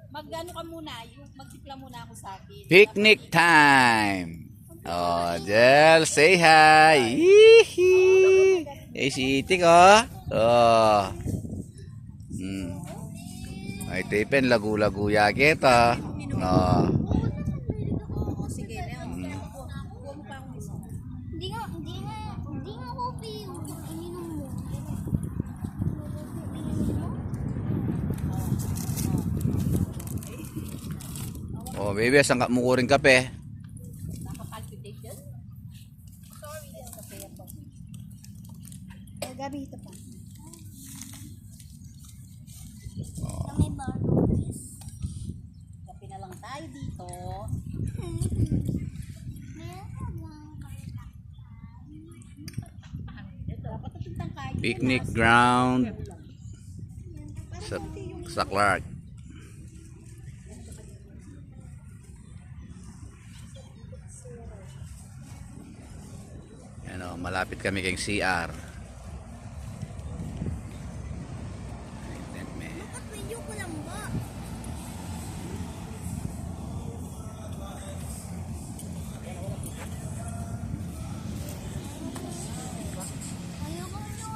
Mag-ano ka muna, magtipla muna ako sa akin. Picnic time. Oh, Jel, say hi. Hihi. Hey, si Itik, oh. Oh. Ay, Tipen, lagu-lagu yaget, ah. Oh. Oo, sige. Kuha mo pa akong isa. Hindi nga kopi yung ininom mo. Oh, baby, saan ka mukuring kape? Nakapalpitation? Sorry, yan sa kaya po. Gabi ito pa. Oh. Na may barbecue. Kape na lang tayo dito. Dapat napuntang kayo. Picnic ground sa Clark. Ano, malapit kami kay CR. Video ko lang ba? Ayoko nyo.